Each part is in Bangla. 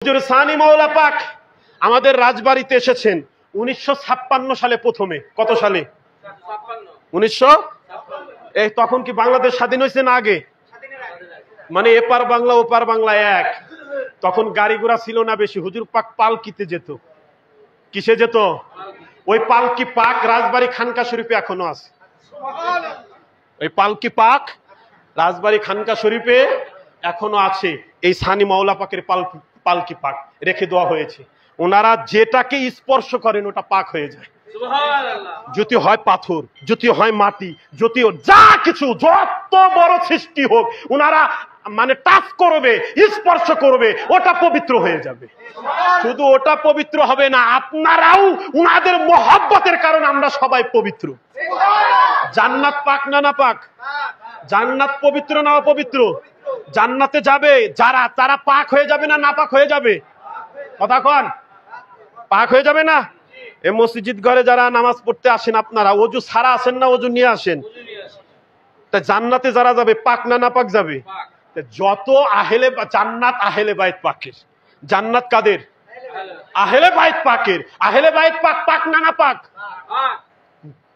হুজুর সানি মাওলা পাক আমাদের রাজবাড়িতে এসেছেন 1956 সালে। প্রথমে কত সালে? 1900। এই তখন কি বাংলাদেশ স্বাধীন হয়েছে না আগে? মানে এপার বাংলা ওপার বাংলা এক। তখন গাড়ি ঘোড়া ছিল না বেশি। হুজুর পাক পালকিতে যেত। কিসে যেত? ওই পালকি পাক রাজবাড়ি খানকা শরীফে এখনো আছে। ওই পালকি পাক রাজবাড়ি খানকা শরীফে এখনো আছে। এই সানি মাওলা পাকের পালকি পাক রেখে দেওয়া হয়েছে। ওনারা যেটাকে স্পর্শ করেন ওটা পাক হয়ে যায়। যদি হয় পাথর, যদি হয় মাটি, যদি যা কিছু যত বড় সৃষ্টি হোক, ওনারা মানে টাচ করবে, স্পর্শ করবে, ওটা পবিত্র হয়ে যাবে। শুধু ওটা পবিত্র হবে না, আপনারাও উনাদের মহব্বতের কারণে আমরা সবাই পবিত্র। জান্নাত পাক না না পাক? জান্নাত পবিত্র না অপবিত্র? জান্নাতে যাবে যারা, তারা পাক হয়ে যাবে না নাপাক হয়ে যাবে? কথা কন, পাক হয়ে যাবে না? এই মসজিদ ঘরে যারা নামাজ পড়তে আসেন, আপনারা ওযু ছাড়া আসেন না ওযু নিয়ে আসেন? তা জান্নাতে যারা যাবে পাক না নাপাক যাবে? যত আহলে জান্নাত আহলে বাইত পাকের। জান্নাত কাদের? আহলে বাইত পাকের। আহলে বাইত পাক পাক না নাপাক?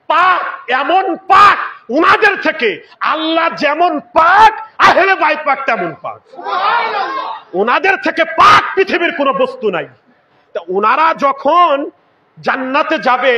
পাক। এমন পাক উনাদের থেকে আল্লাহ যেমন পাক, আহলে বাইত পাক তেমন পাক। উনাদের থেকে পাক পৃথিবীর কোনো বস্তু নাই। তা উনারা যখন জান্নাতে যাবে